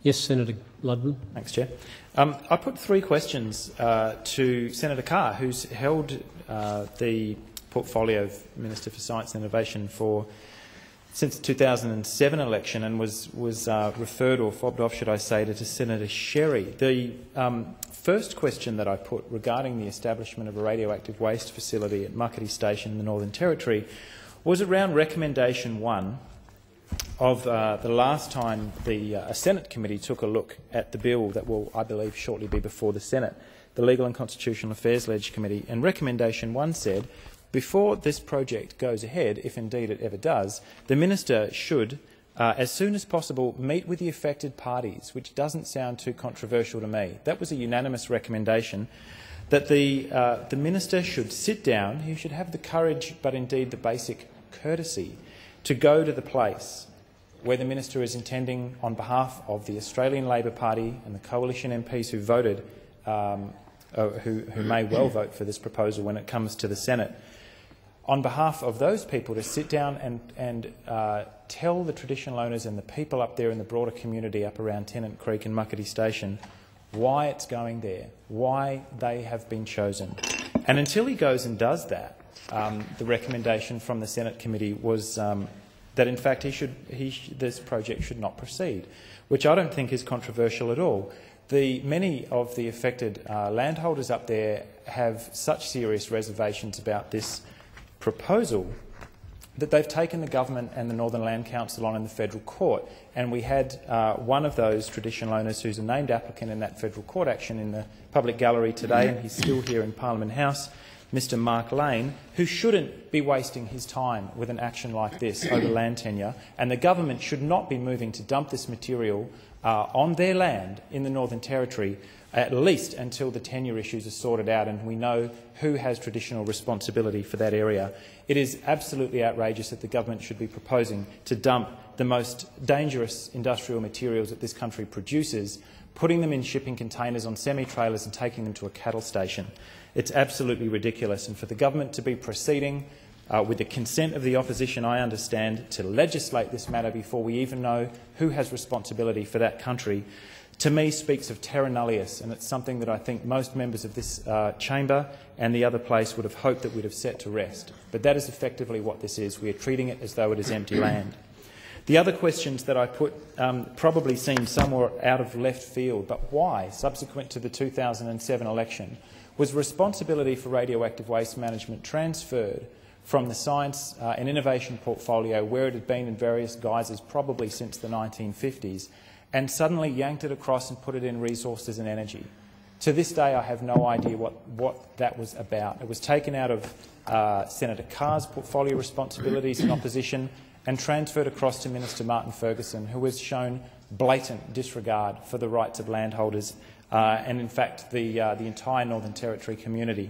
Yes, Senator Ludlam. Thanks, Chair. I put 3 questions to Senator Carr, who's held the portfolio of Minister for Science and Innovation since the 2007 election and was referred, or fobbed off, should I say, to Senator Sherry. The first question that I put regarding the establishment of a radioactive waste facility at Muckaty Station in the Northern Territory was around recommendation 1 of the last time a Senate committee took a look at the bill that will, I believe, shortly be before the Senate, the Legal and Constitutional Affairs Ledge Committee. And recommendation 1 said, before this project goes ahead, if indeed it ever does, the minister should, as soon as possible, meet with the affected parties, which doesn't sound too controversial to me. That was a unanimous recommendation, that the minister should sit down, he should have the courage, but indeed the basic courtesy, to go to the place where the minister is intending, on behalf of the Australian Labor Party and the coalition MPs who voted, who may well vote for this proposal when it comes to the Senate, on behalf of those people to sit down and tell the traditional owners and the people up there in the broader community up around Tennant Creek and Muckaty Station why it's going there, why they have been chosen. And until he goes and does that, the recommendation from the Senate committee was that in fact this project should not proceed, which I don't think is controversial at all. Many of the affected landholders up there have such serious reservations about this proposal that they've taken the government and the Northern Land Council on in the federal court. And we had one of those traditional owners who's a named applicant in that federal court action in the public gallery today, and he's still here in Parliament House, Mr Mark Lane, who shouldn't be wasting his time with an action like this over land tenure, and the government should not be moving to dump this material on their land in the Northern Territory, at least until the tenure issues are sorted out and we know who has traditional responsibility for that area. It is absolutely outrageous that the government should be proposing to dump the most dangerous industrial materials that this country produces, putting them in shipping containers on semi-trailers and taking them to a cattle station. It's absolutely ridiculous, and for the government to be proceeding with the consent of the opposition, I understand, to legislate this matter before we even know who has responsibility for that country, to me speaks of terra nullius, and it's something that I think most members of this chamber and the other place would have hoped that we'd have set to rest. But that is effectively what this is. We are treating it as though it is empty land. The other questions that I put probably seem somewhat out of left field, but why, subsequent to the 2007 election, was responsibility for radioactive waste management transferred from the science and innovation portfolio, where it had been in various guises probably since the 1950s, and suddenly yanked it across and put it in resources and energy. To this day, I have no idea what that was about. It was taken out of Senator Carr's portfolio responsibilities in opposition and transferred across to Minister Martin Ferguson, who has shown blatant disregard for the rights of landholders and, in fact, the entire Northern Territory community.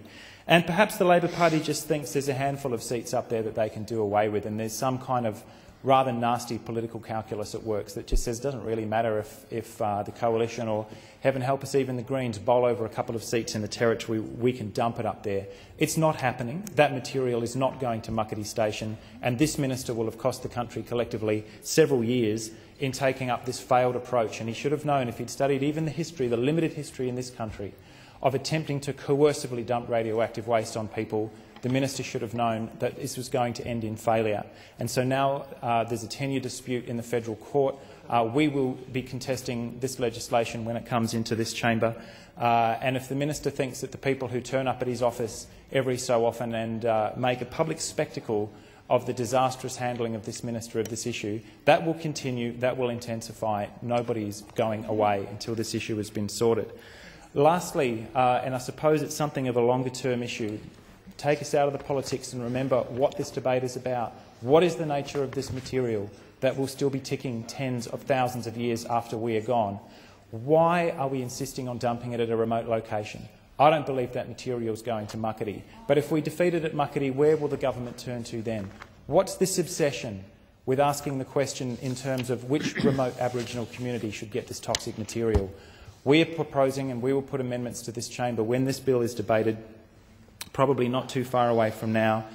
And perhaps the Labor Party just thinks there's a handful of seats up there that they can do away with, and there's some kind of rather nasty political calculus at work that just says it doesn't really matter if the coalition, or heaven help us, even the Greens, bowl over a couple of seats in the Territory, we can dump it up there. It's not happening. That material is not going to Muckaty Station, and this minister will have cost the country collectively several years in taking up this failed approach. And he should have known, if he'd studied even the history, the limited history in this country, of attempting to coercively dump radioactive waste on people, the minister should have known that this was going to end in failure. And so now there's a tenure dispute in the federal court. We will be contesting this legislation when it comes into this chamber. And if the minister thinks that the people who turn up at his office every so often and make a public spectacle of the disastrous handling of this minister of this issue, that will continue, that will intensify. Nobody's going away until this issue has been sorted. Lastly, and I suppose it's something of a longer-term issue, take us out of the politics and remember what this debate is about. What is the nature of this material that will still be ticking tens of thousands of years after we are gone? Why are we insisting on dumping it at a remote location? I don't believe that material is going to Muckaty. But if we defeat it at Muckaty, where will the government turn to then? What's this obsession with asking the question in terms of which remote Aboriginal community should get this toxic material? We are proposing, and we will put amendments to this chamber when this bill is debated, probably not too far away from now,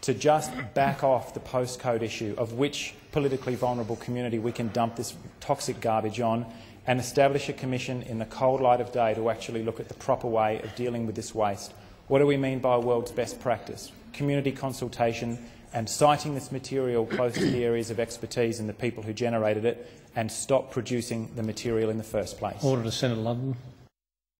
to just back off the postcode issue of which politically vulnerable community we can dump this toxic garbage on, and establish a commission in the cold light of day to actually look at the proper way of dealing with this waste. What do we mean by world's best practice? Community consultation and citing this material close to the areas of expertise and the people who generated it, and stop producing the material in the first place. Order to Senator Ludlam.